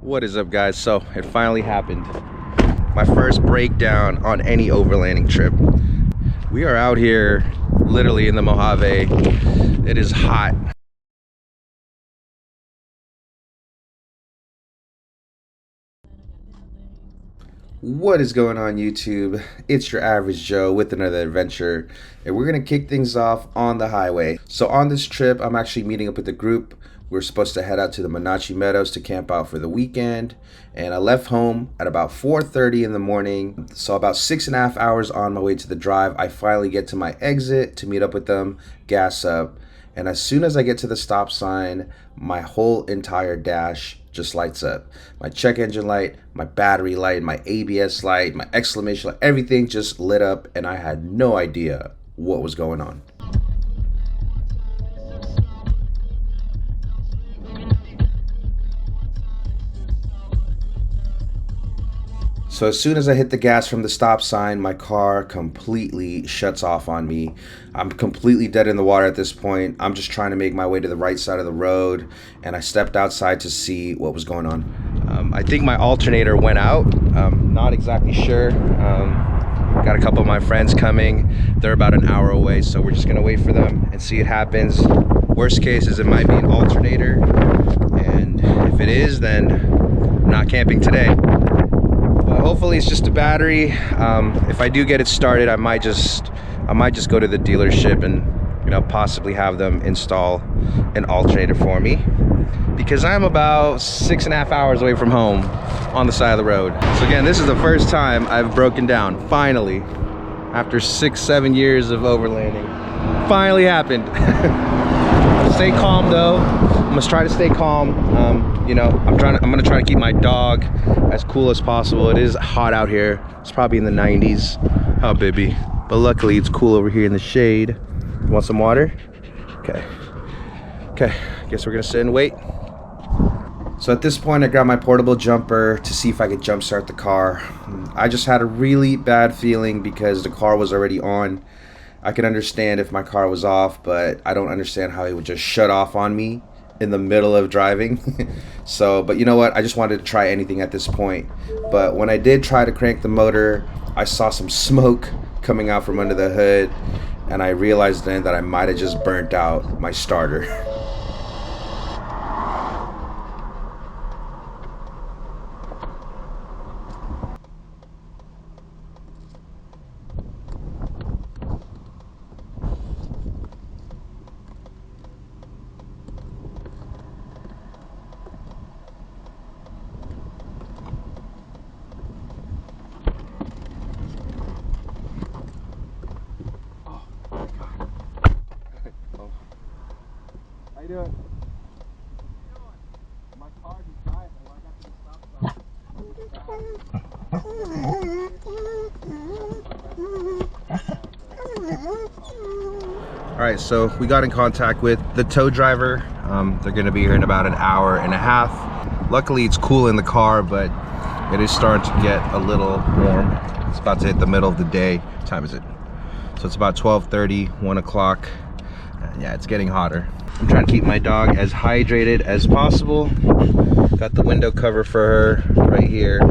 What is up, guys? So it finally happened. My first breakdown on any overlanding trip. We are out here literally in the Mojave. It is hot. What is going on, YouTube? It's your average Joe with another adventure, and we're gonna kick things off on the highway. So on this trip, I'm actually meeting up with the group. We're supposed to head out to the Monachi Meadows to camp out for the weekend, and I left home at about 4:30 in the morning. So about 6.5 hours on my way to the drive, I finally get to my exit to meet up with them, gas up, and as soon as I get to the stop sign, my whole entire dash just lights up. My check engine light, my battery light, my ABS light, my exclamation light, everything just lit up, and I had no idea what was going on. So as soon as I hit the gas from the stop sign, my car completely shuts off on me. I'm completely dead in the water at this point. I'm just trying to make my way to the right side of the road, and I stepped outside to see what was going on. I think my alternator went out. Not exactly sure. Got a couple of my friends coming. They're about an hour away, so we're just gonna wait for them and see what happens. Worst case is it might be an alternator, and if it is, then I'm not camping today. Hopefully it's just a battery. If I do get it started, I might just go to the dealership and possibly have them install an alternator for me, because I'm about 6.5 hours away from home on the side of the road. So again, this is the first time I've broken down, finally, after 6-7 years of overlanding. Finally happened. Stay calm though. I must try to stay calm. I'm gonna try to keep my dog as cool as possible. It is hot out here. It's probably in the 90s. Oh, baby. But luckily it's cool over here in the shade. You want some water? Okay. Guess we're gonna sit and wait. So at this point, I grabbed my portable jumper to see if I could jump start the car. I just had a really bad feeling because the car was already on. I can understand if my car was off, but I don't understand how it would just shut off on me in the middle of driving. But you know what? I just wanted to try anything at this point. But when I did try to crank the motor, I saw some smoke coming out from under the hood, and I realized then that I might have just burnt out my starter. How you doing? My car just died when I got to the stop sign. Alright, so we got in contact with the tow driver. They're going to be here in about an hour and a half. Luckily it's cool in the car, but it is starting to get a little warm. It's about to hit the middle of the day. What time is it? So it's about 12:30, 1 o'clock. Yeah, it's getting hotter. I'm trying to keep my dog as hydrated as possible. Got the window cover for her right here,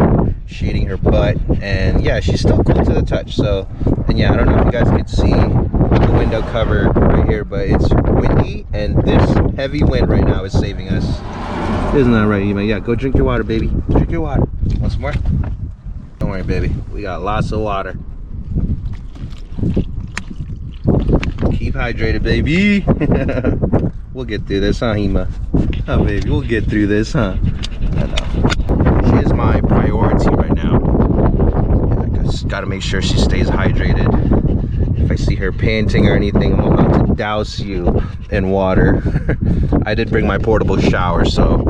shading her butt, and yeah, she's still cool to the touch. So, and yeah, I don't know if you guys can see the window cover right here, but it's windy, and this heavy wind right now is saving us. Isn't that right, Ema? Yeah, go drink your water, baby. Drink your water. Want some more? Don't worry, baby. We got lots of water. Keep hydrated, baby. We'll get through this, huh, Hema? Oh, baby, we'll get through this, huh? I know. She is my priority right now. Yeah, I just gotta make sure she stays hydrated. If I see her panting or anything, I'm about to douse you in water. I did bring my portable shower, so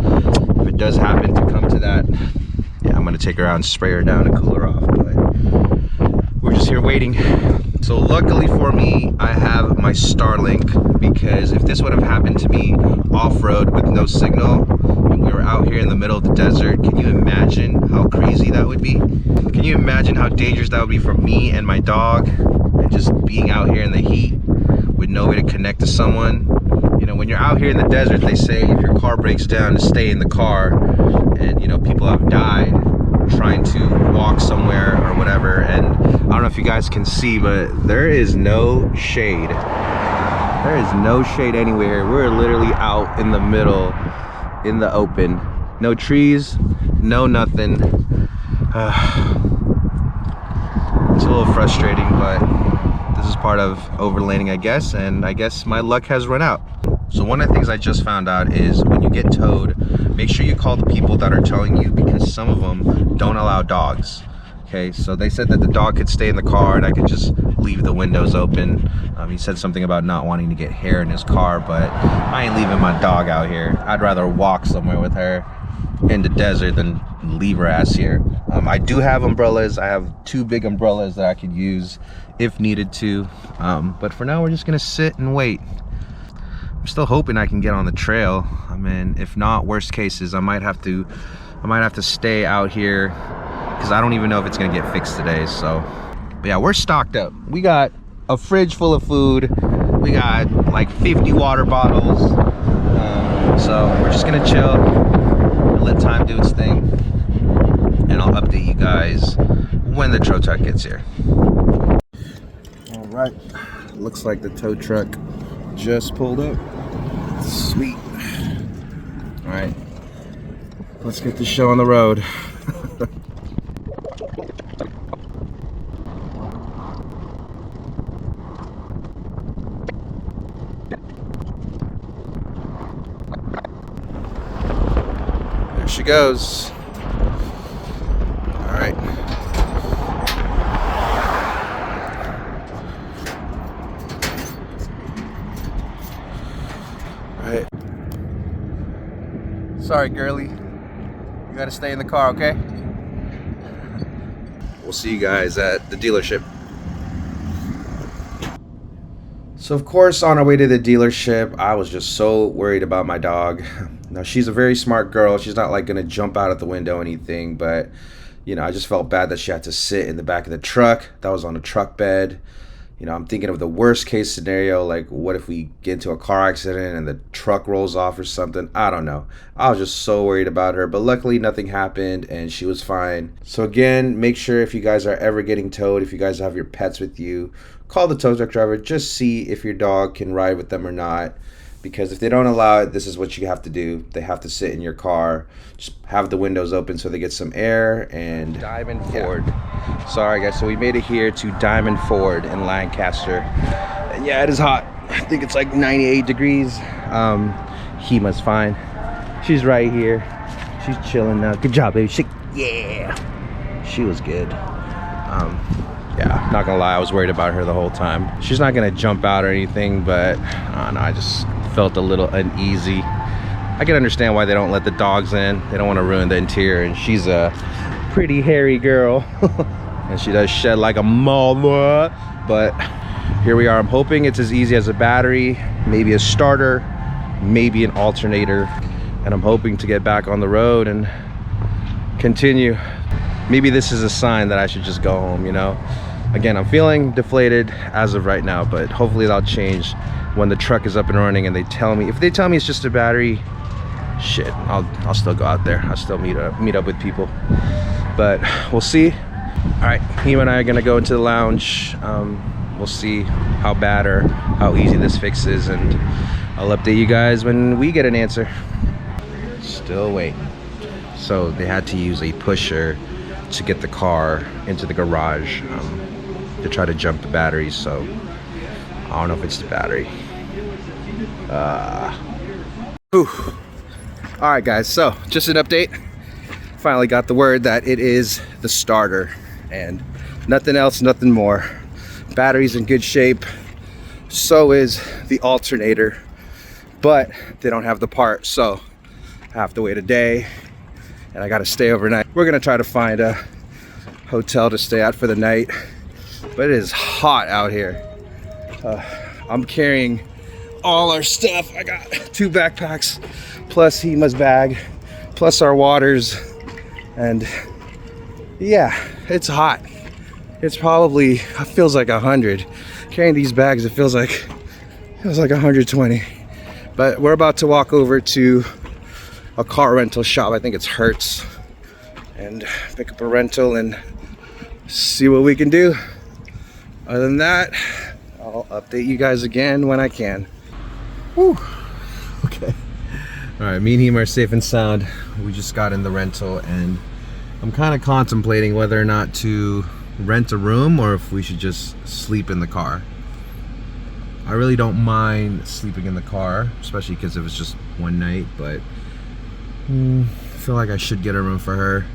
if it does happen to come to that, yeah, I'm gonna take her out and spray her down and cool her off. But we're just here waiting. So luckily for me, I have my Starlink, because if this would have happened to me off-road with no signal, and we were out here in the middle of the desert, can you imagine how crazy that would be? Can you imagine how dangerous that would be for me and my dog, and just being out here in the heat with no way to connect to someone? You know, when you're out here in the desert, they say if your car breaks down, to stay in the car. And you know, people if you guys can see, but there is no shade. There is no shade anywhere. We're literally out in the middle, in the open. No trees, no nothing. It's a little frustrating, but this is part of overlanding, I guess, and I guess my luck has run out. So one of the things I just found out is when you get towed, make sure you call the people that are towing you, because some of them don't allow dogs. Okay, so they said that the dog could stay in the car and I could just leave the windows open. He said something about not wanting to get hair in his car, but I ain't leaving my dog out here. I'd rather walk somewhere with her in the desert than leave her ass here. I do have umbrellas. I have 2 big umbrellas that I could use if needed to. But for now, we're just gonna sit and wait. I'm still hoping I can get on the trail. I mean, if not, worst cases, I might have to stay out here, because I don't even know if it's gonna get fixed today. So, but yeah, we're stocked up. We got a fridge full of food. We got like 50 water bottles. So we're just gonna chill and let time do its thing. And I'll update you guys when the tow truck gets here. All right, looks like the tow truck just pulled up. Sweet. All right, let's get the show on the road. There she goes. All right. All right. Sorry, girlie. You gotta stay in the car, okay? We'll see you guys at the dealership. So of course, on our way to the dealership, I was just so worried about my dog. Now, she's a very smart girl. She's not like gonna jump out at the window or anything, but you know, I just felt bad that she had to sit in the back of the truck. That was on a truck bed. You know, I'm thinking of the worst case scenario, like what if we get into a car accident and the truck rolls off or something? I don't know. I was just so worried about her, but luckily nothing happened and she was fine. So again, make sure if you guys are ever getting towed, if you guys have your pets with you, call the tow truck driver. Just see if your dog can ride with them or not. Because if they don't allow it, this is what you have to do. They have to sit in your car, just have the windows open so they get some air. And Diamond Ford. Sorry guys, so we made it here to Diamond Ford in Lancaster. And yeah, it is hot. I think it's like 98 degrees. Hima's fine. She's right here. She's chilling now. Good job, baby. Yeah. She was good. Yeah, not gonna lie, I was worried about her the whole time. She's not gonna jump out or anything, but I don't know, I just felt a little uneasy. I can understand why they don't let the dogs in. They don't want to ruin the interior, and she's a pretty hairy girl. And she does shed like a mama. But here we are. I'm hoping it's as easy as a battery, maybe a starter, maybe an alternator. And I'm hoping to get back on the road and continue. Maybe this is a sign that I should just go home, you know? Again, I'm feeling deflated as of right now, but hopefully that'll change when the truck is up and running and they tell me. If they tell me it's just a battery, shit, I'll still go out there. I'll still meet up with people. But we'll see. All right, Hima and I are gonna go into the lounge. We'll see how bad or how easy this fix is, and I'll update you guys when we get an answer. Still waiting. So they had to use a pusher to get the car into the garage to try to jump the batteries. So I don't know if it's the battery. All right guys, so just an update. Finally got the word that it is the starter and nothing else, nothing more. Battery's in good shape, so is the alternator, but they don't have the part, so I have to wait a day and I gotta stay overnight. We're gonna try to find a hotel to stay at for the night, but it is hot out here. I'm carrying all our stuff. I got 2 backpacks plus Hima's bag plus our waters, and yeah, it's hot. It's probably, it feels like 100. Carrying these bags, it feels like 120. But we're about to walk over to a car rental shop. I think it's Hertz, and pick up a rental and see what we can do. Other than that, I'll update you guys again when I can. Whew. Okay. All right, me and him are safe and sound. We just got in the rental, and I'm kind of contemplating whether or not to rent a room or if we should just sleep in the car. I really don't mind sleeping in the car, especially because it was just one night, but I feel like I should get a room for her.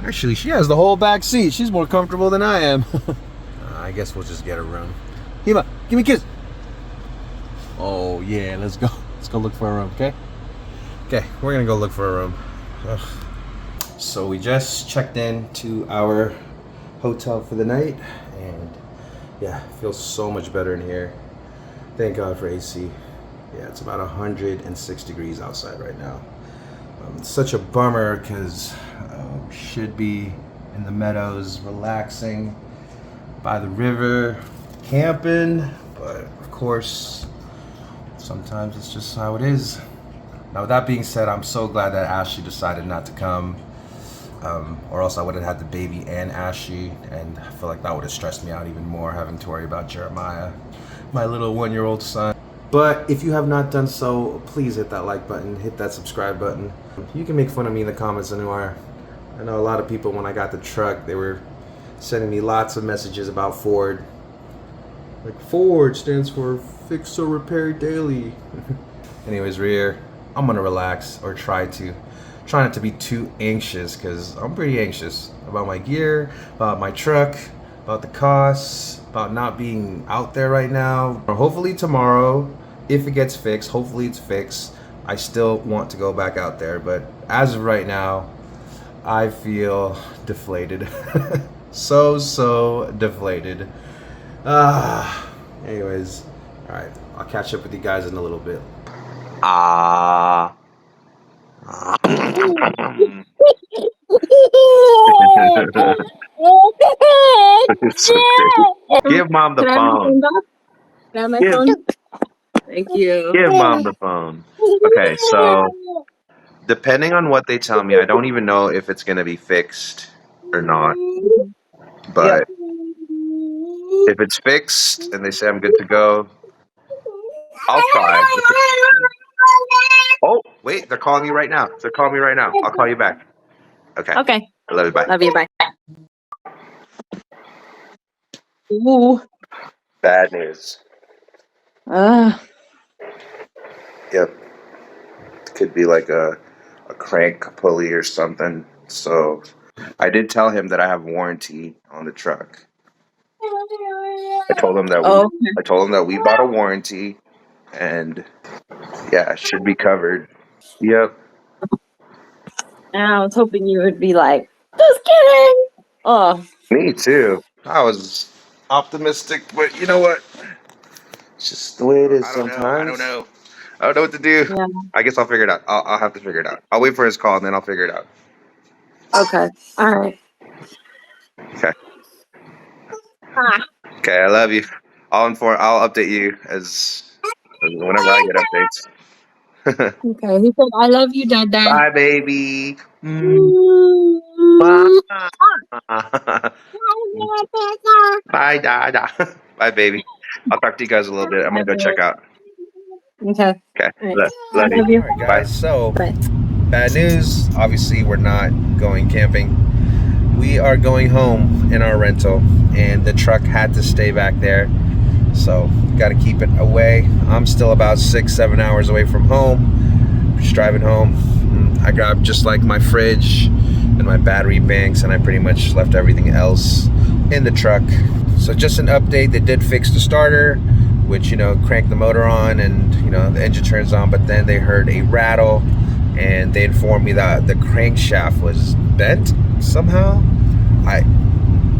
Actually, she has the whole back seat. She's more comfortable than I am. I guess we'll just get a room. Hima, give me a kiss. Oh yeah, let's go. Let's go look for a room, okay? Okay, we're gonna go look for a room. Ugh. So we just checked in to our hotel for the night, and yeah, it feels so much better in here. Thank God for AC. Yeah, it's about 106 degrees outside right now. It's such a bummer because should be in the meadows, relaxing by the river, camping, but of course, sometimes it's just how it is. Now, with that being said, I'm so glad that Ashley decided not to come, or else I would have had the baby and Ashley, and I feel like that would have stressed me out even more, having to worry about Jeremiah, my little 1-year-old son. But if you have not done so, please hit that like button, hit that subscribe button. You can make fun of me in the comments anywhere. I know a lot of people, when I got the truck, they were sending me lots of messages about Ford. Like, Ford stands for Fix or Repair Daily. Anyways, we're here. I'm gonna relax, or try not to be too anxious, because I'm pretty anxious about my gear, about my truck, about the costs, about not being out there right now. Hopefully tomorrow, if it gets fixed, hopefully it's fixed, I still want to go back out there, but as of right now, I feel deflated. so deflated. Anyways, all right, I'll catch up with you guys in a little bit. It's so crazy. Give mom the Can I have my phone. phone back? Can I have my Give, phone? Thank you. give mom the phone. Okay, so depending on what they tell me, I don't even know if it's gonna be fixed or not. Yep. But if it's fixed and they say I'm good to go, I'll try. Oh, wait, they're calling me right now. They're calling me right now. I'll call you back. Okay. Okay. I love you. Bye. Love you. Bye. Ooh. Bad news. Yep. Could be like a crank pulley or something. So I did tell him that I have warranty on the truck. I told him that we bought a warranty, and yeah, it should be covered. Yep. I was hoping you would be like, just kidding. Oh. Me too. I was optimistic, but you know what? It's just the way it is sometimes. I don't know what to do. Yeah. I guess I'll figure it out. I'll have to figure it out. I'll wait for his call and then I'll figure it out. Okay. All right. Okay. Ah. Okay, I love you. I'll update you as whenever I get updates. Okay. He said, "I love you, Dada." Bye, baby. Bye, Dada. Bye, baby. I'll talk to you guys a little bit. I'm gonna go check out. Okay. Okay. Right. Love Love you. you. All right, guys. Bye. So, Bye. bad news. Obviously, we're not going camping. We are going home in our rental, and the truck had to stay back there. So, got to keep it away. I'm still about 6-7 hours away from home. Just driving home. I grabbed just like my fridge and my battery banks, and I pretty much left everything else in the truck. So just an update, they did fix the starter, which, cranked the motor on and, the engine turns on, but then they heard a rattle and they informed me that the crankshaft was bent somehow. I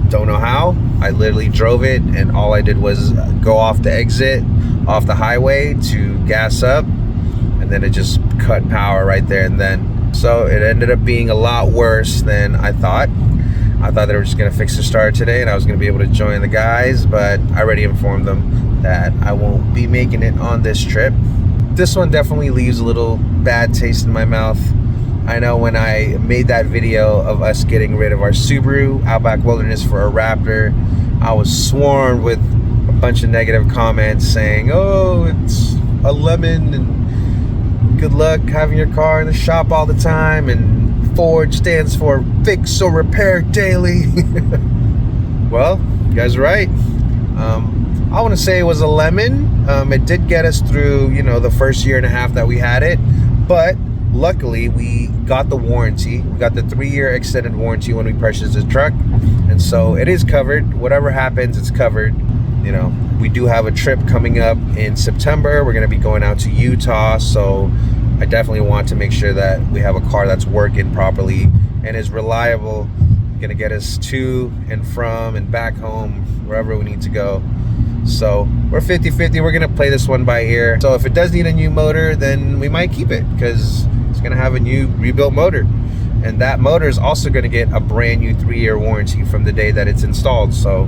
don't know how. I literally drove it, and all I did was go off the exit, off the highway to gas up, and then it just cut power right there and then. So it ended up being a lot worse than I thought. I thought they were just gonna fix the starter today and I was gonna be able to join the guys, but I already informed them that I won't be making it on this trip. This one definitely leaves a little bad taste in my mouth. I know when I made that video of us getting rid of our Subaru Outback Wilderness for a Raptor, I was swarmed with a bunch of negative comments saying, oh, it's a lemon and good luck having your car in the shop all the time, and Ford stands for fix or repair daily. Well, you guys are right. I want to say it was a lemon. It did get us through, you know, the first year and a half that we had it, but luckily we got the warranty. We got the 3-year extended warranty when we purchased the truck, and so it is covered. Whatever happens, it's covered. You know, we do have a trip coming up in September. We're going to be going out to Utah, so I definitely want to make sure that we have a car that's working properly and is reliable, going to get us to and from and back home, wherever we need to go. So we're 50-50. We're gonna play this one by ear. So if it does need a new motor, then we might keep it, because it's gonna have a new rebuilt motor, and that motor is also gonna get a brand new 3-year warranty from the day that it's installed. So,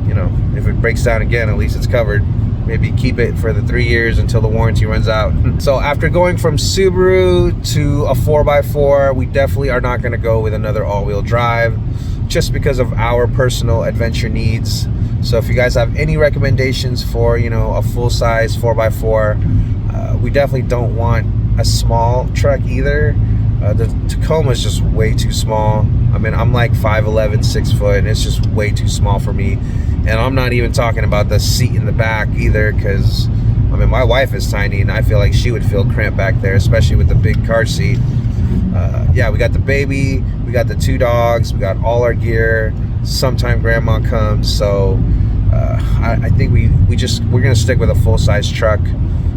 you know, if it breaks down again, at least it's covered. Maybe keep it for the 3 years until the warranty runs out. So after going from Subaru to a 4x4, we definitely are not gonna go with another all-wheel drive, just because of our personal adventure needs. So if you guys have any recommendations for, you know, a full-size 4x4, we definitely don't want a small truck either. The Tacoma is just way too small. I mean, I'm like 5'11", 6 foot, and it's just way too small for me. And I'm not even talking about the seat in the back either, because, I mean, my wife is tiny, and I feel like she would feel cramped back there, especially with the big car seat. Yeah, we got the baby, we got the 2 dogs, we got all our gear. Sometime grandma comes, so I think we're gonna stick with a full-size truck.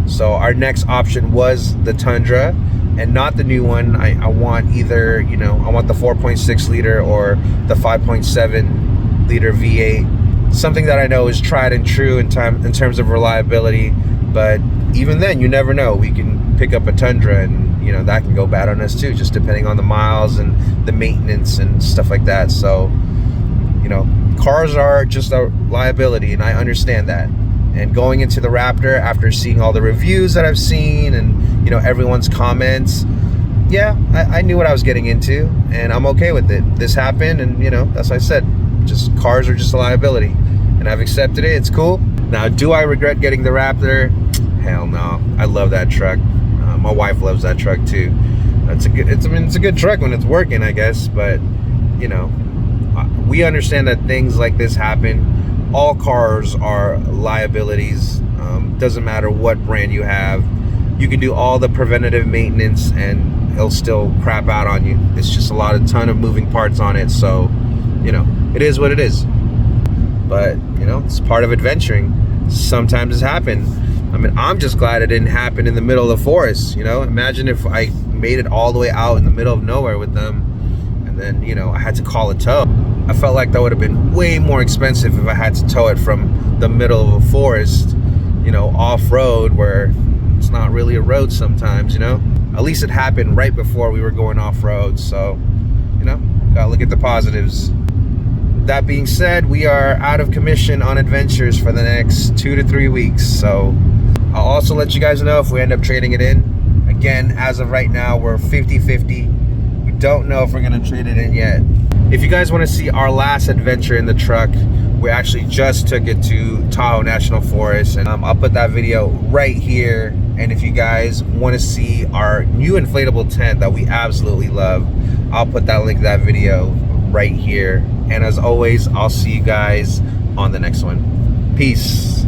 So our next option was the Tundra, and not the new one. I want either, you know, I want the 4.6 liter or the 5.7 liter V8, something that I know is tried and true in terms of reliability. But even then, you never know. We can pick up a Tundra, and, you know, that can go bad on us too, just depending on the miles and the maintenance and stuff like that. So, you know, cars are just a liability, and I understand that. And going into the Raptor, after seeing all the reviews that I've seen and, you know, everyone's comments, yeah, I knew what I was getting into, and I'm okay with it. This happened, and, you know, as I said, just cars are just a liability, and I've accepted it. It's cool. Now, do I regret getting the Raptor? Hell no. I love that truck. My wife loves that truck too. It's a good truck when it's working, I guess, but, you know, we understand that things like this happen. All cars are liabilities. Doesn't matter what brand you have. You can do all the preventative maintenance and it'll still crap out on you. It's just a ton of moving parts on it. So, you know, it is what it is. But, you know, it's part of adventuring. Sometimes it's happened. I mean, I'm just glad it didn't happen in the middle of the forest. You know, imagine if I made it all the way out in the middle of nowhere with them, and then, you know, I had to call a tow. I felt like that would have been way more expensive if I had to tow it from the middle of a forest, you know, off-road, where it's not really a road sometimes, you know. At least it happened right before we were going off-road, so, you know, gotta look at the positives. That being said, we are out of commission on adventures for the next 2 to 3 weeks, so I'll also let you guys know if we end up trading it in. Again, as of right now, we're 50-50. We don't know if we're gonna trade it in yet. If you guys want to see our last adventure in the truck, we actually just took it to Tahoe National Forest, and I'll put that video right here. And if you guys want to see our new inflatable tent that we absolutely love, I'll put that link to that video right here. And as always, I'll see you guys on the next one. Peace.